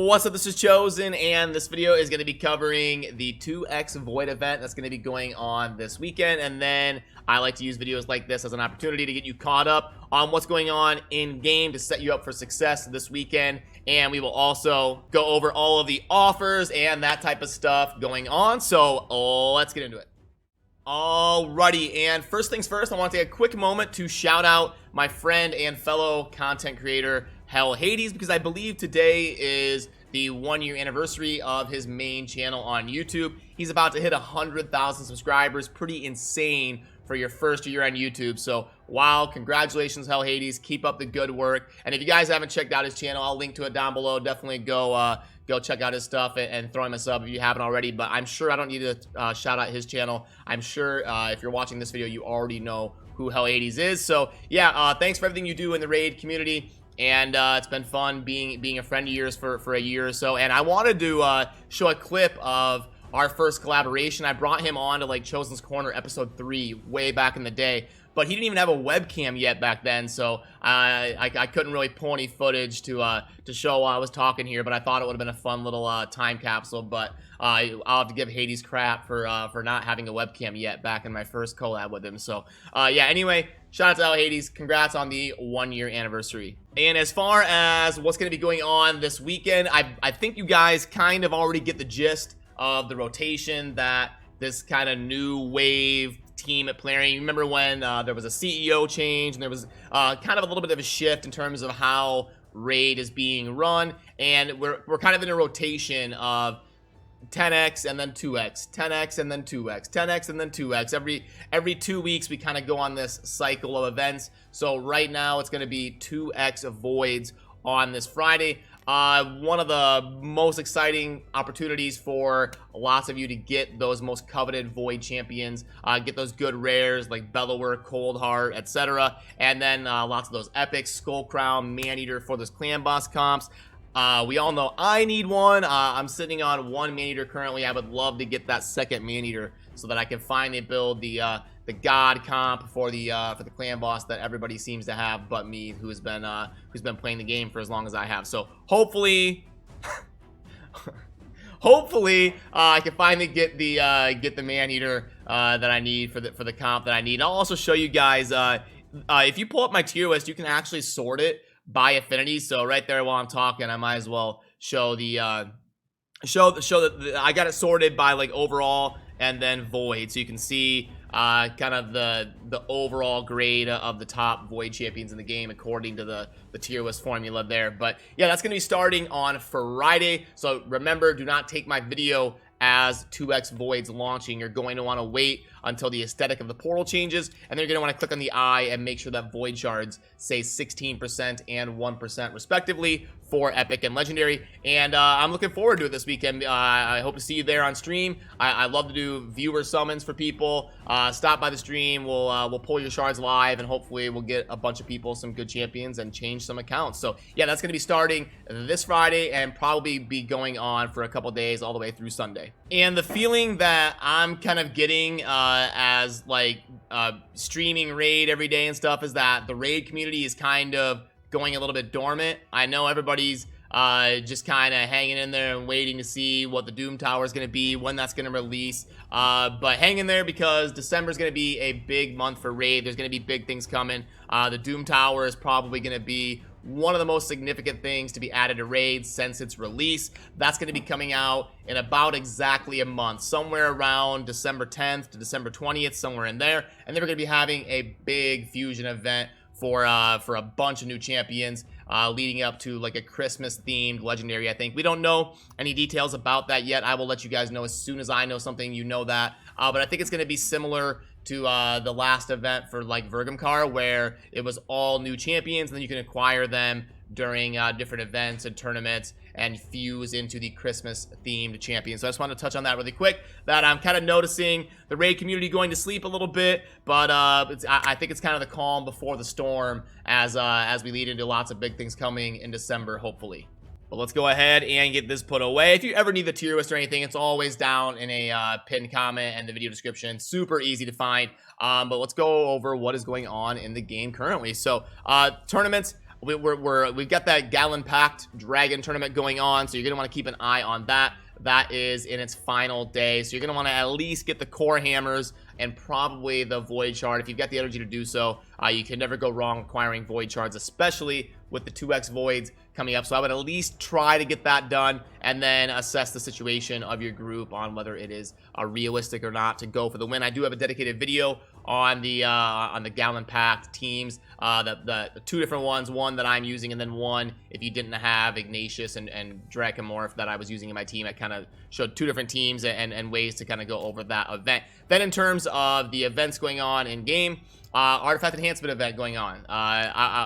What's up, this is Chosen, and this video is going to be covering the 2x Void event that's going to be going on this weekend. And then I like to use videos like this as an opportunity to get you caught up on what's going on in game to set you up for success this weekend. And we will also go over all of the offers and that type of stuff going on. So let's get into it. Alrighty, and first things first, I want to take a quick moment to shout out my friend and fellow content creator HellHades, because I believe today is the 1-year anniversary of his main channel on YouTube. He's about to hit 100,000 subscribers. Pretty insane for your first year on YouTube. So wow, congratulations HellHades, keep up the good work. And if you guys haven't checked out his channel, I'll link to it down below. Definitely go check out his stuff and throw him a sub if you haven't already. But I'm sure I don't need to shout out his channel. I'm sure if you're watching this video, you already know who HellHades is. So yeah, thanks for everything you do in the raid community. And it's been fun being a friend of yours for a year or so. And I wanted to show a clip of our first collaboration. I brought him on to like Chosen's Corner episode 3 way back in the day, but he didn't even have a webcam yet back then, so I couldn't really pull any footage to show while I was talking here. But I thought it would have been a fun little time capsule. But I'll have to give Hades crap for not having a webcam yet back in my first collab with him. So yeah, anyway, shout out to Hades, congrats on the 1-year anniversary. And as far as what's going to be going on this weekend, I think you guys kind of already get the gist of the rotation that this kind of new wave team at Plarium. You remember when there was a CEO change and there was kind of a little bit of a shift in terms of how raid is being run, and we're kind of in a rotation of 10x and then 2x, 10x and then 2x, 10x and then 2x. Every 2 weeks we kind of go on this cycle of events. So right now it's going to be 2x voids on this Friday. One of the most exciting opportunities for lots of you to get those most coveted Void champions, get those good rares like Bellower, Coldheart, etc. And then lots of those epics, Skull Crown, Maneater for those clan boss comps. We all know I need one. I'm sitting on one Maneater currently. I would love to get that second Maneater so that I can finally build the god comp for the clan boss that everybody seems to have but me, who's been playing the game for as long as I have. So hopefully hopefully I can finally get the Maneater that I need for the comp that I need. I'll also show you guys if you pull up my tier list, you can actually sort it by affinity. So right there while I'm talking, I might as well show the show that I got it sorted by like overall and then void, so you can see kind of the overall grade of the top Void champions in the game according to the tier list formula there. But yeah, that's going to be starting on Friday. So remember, do not take my video as 2x Voids launching. You're going to want to wait until the aesthetic of the portal changes, and then you're going to want to click on the eye and make sure that Void shards say 16% and 1% respectively for epic and legendary. And I'm looking forward to it this weekend. I hope to see you there on stream. I love to do viewer summons for people. Stop by the stream. We'll pull your shards live, and hopefully we'll get a bunch of people some good champions and change some accounts. So yeah, that's going to be starting this Friday and probably be going on for a couple days all the way through Sunday. And the feeling that I'm kind of getting as like streaming raid every day and stuff is that the raid community is kind of going a little bit dormant. I know everybody's just kind of hanging in there and waiting to see what the Doom Tower is going to be, when that's going to release. But hang in there, because December is going to be a big month for raid. There's going to be big things coming. The Doom Tower is probably going to be one of the most significant things to be added to raid since its release. That's going to be coming out in about exactly a month, somewhere around December 10th to December 20th, somewhere in there. And then we're going to be having a big fusion event for a bunch of new champions leading up to like a Christmas themed legendary. I think we don't know any details about that yet. I will let you guys know as soon as I know something. You know that, but I think it's going to be similar to the last event for like Vergamcar, where it was all new champions, and then you can acquire them during different events and tournaments and fuse into the Christmas themed champions. So I just want to touch on that really quick, that I'm kind of noticing the raid community going to sleep a little bit, but I think it's kind of the calm before the storm as we lead into lots of big things coming in December, hopefully. But let's go ahead and get this put away. If you ever need the tier list or anything, it's always down in a pinned comment and the video description. Super easy to find. But let's go over what is going on in the game currently. So tournaments, we've got that gallon packed dragon tournament going on, so you're gonna want to keep an eye on that. That is in its final day, so you're gonna want to at least get the core hammers and probably the void shard if you've got the energy to do so. You can never go wrong acquiring void shards, especially with the 2x voids coming up. So I would at least try to get that done and then assess the situation of your group on whether it is realistic or not to go for the win. I do have a dedicated video on the gallon packed teams, the two different ones, one that I'm using and then one if you didn't have Ignatius and Dracomorph that I was using in my team. I kind of showed two different teams and ways to kind of go over that event. Then in terms of the events going on in game, artifact enhancement event going on.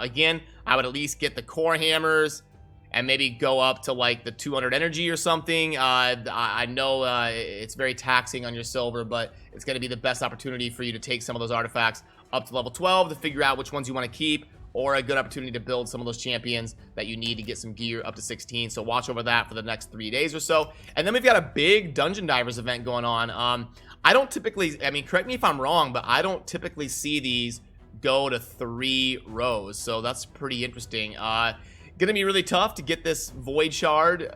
Again, I would at least get the core hammers and maybe go up to like the 200 energy or something. I know it's very taxing on your silver, but it's going to be the best opportunity for you to take some of those artifacts up to level 12 to figure out which ones you want to keep, or a good opportunity to build some of those champions that you need to get some gear up to 16. So watch over that for the next 3 days or so. And then we've got a big Dungeon Divers event going on. I don't typically, I mean, correct me if I'm wrong, but I don't typically see these go to 3 rows. So that's pretty interesting. Gonna be really tough to get this void shard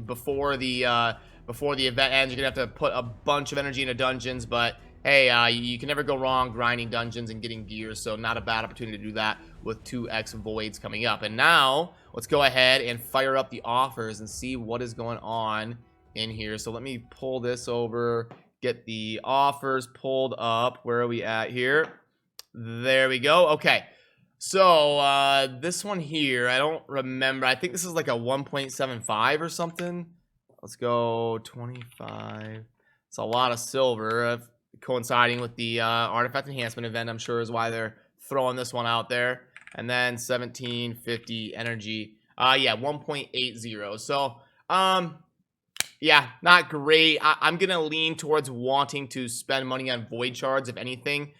before the event ends. You're gonna have to put a bunch of energy into dungeons, but hey, you can never go wrong grinding dungeons and getting gear, so not a bad opportunity to do that with 2x voids coming up. And now let's go ahead and fire up the offers and see what is going on in here. So let me pull this over, get the offers pulled up. Where are we at here? There we go. Okay, so this one here, I don't remember. I think this is like a 1.75 or something. Let's go 25. It's a lot of silver, coinciding with the artifact enhancement event, I'm sure is why they're throwing this one out there. And then 1750 energy. Yeah, 1.80. So yeah, not great. I'm gonna lean towards wanting to spend money on void shards, if anything,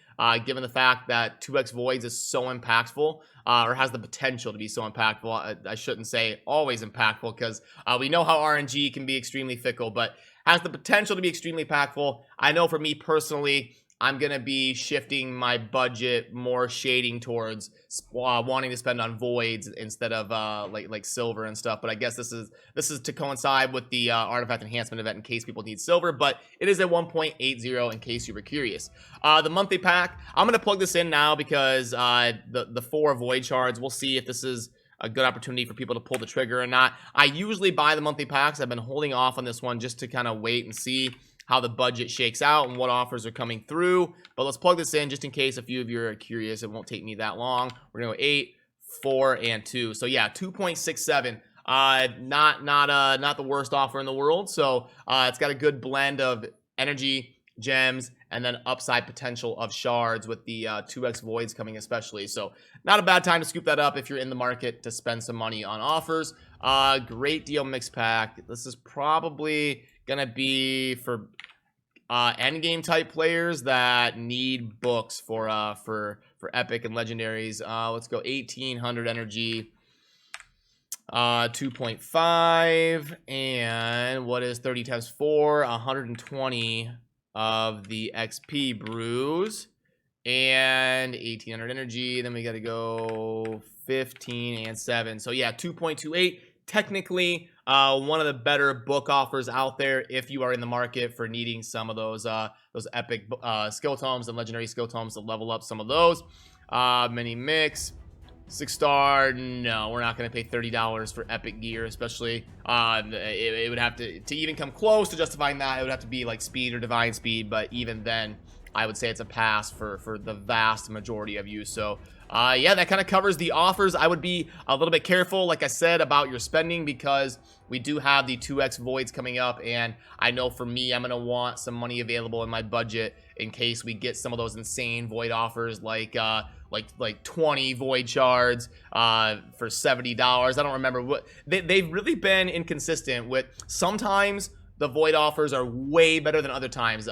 given the fact that 2x voids is so impactful, or has the potential to be so impactful. I shouldn't say always impactful, because we know how RNG can be extremely fickle, but has the potential to be extremely impactful. I know for me personally, I'm gonna be shifting my budget more shading towards wanting to spend on voids instead of like silver and stuff. But I guess this is to coincide with the artifact enhancement event in case people need silver. But it is at 1.80 in case you were curious. The monthly pack, I'm gonna plug this in now because the 4 void shards. We'll see if this is a good opportunity for people to pull the trigger or not. I usually buy the monthly packs. I've been holding off on this one just to kind of wait and see how the budget shakes out and what offers are coming through. But let's plug this in just in case a few of you are curious. It won't take me that long. We're gonna go 8, 4, and 2. So yeah, 2.67. Not the worst offer in the world. So it's got a good blend of energy, gems, and then upside potential of shards with the 2x voids coming especially. So not a bad time to scoop that up if you're in the market to spend some money on offers. Great deal mix pack. This is probably gonna be for endgame type players that need books for epic and legendaries. Let's go 1800 energy, 2.5, and what is 30 times 4? 120 of the XP brews, and 1800 energy. Then we got to go 15 and 7. So yeah, 2.28. Technically one of the better book offers out there if you are in the market for needing some of those epic skill tomes and legendary skill tomes to level up some of those. Mini mix 6-star. No, we're not going to pay $30 for epic gear, especially it would have to even come close to justifying that. It would have to be like speed or divine speed, but even then I would say it's a pass for the vast majority of you. So yeah, that kind of covers the offers. I would be a little bit careful, like I said, about your spending because we do have the 2x voids coming up, and I know for me, I'm gonna want some money available in my budget in case we get some of those insane void offers, like 20 void shards for $70. I don't remember what they've really been inconsistent with. Sometimes the void offers are way better than other times.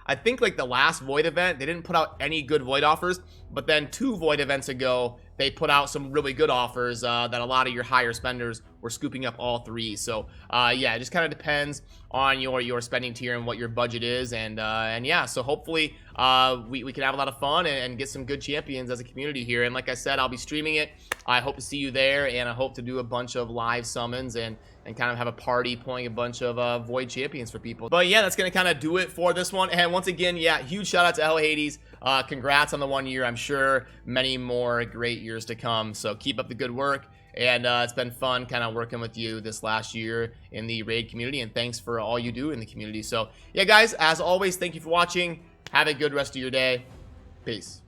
I think like the last void event, they didn't put out any good void offers, but then 2 void events ago, they put out some really good offers that a lot of your higher spenders were scooping up all 3. So yeah, it just kind of depends on your spending tier and what your budget is, and yeah, so hopefully we can have a lot of fun and get some good champions as a community here. And like I said, I'll be streaming it. I hope to see you there, and I hope to do a bunch of live summons and kind of have a party pulling a bunch of Void champions for people. But yeah, that's gonna kind of do it for this one. And once again, yeah, huge shout out to HellHades. Congrats on the 1 year. I'm sure many more great years to come, so keep up the good work. And it's been fun kind of working with you this last year in the raid community, and thanks for all you do in the community. So yeah, guys, as always, thank you for watching. Have a good rest of your day. Peace.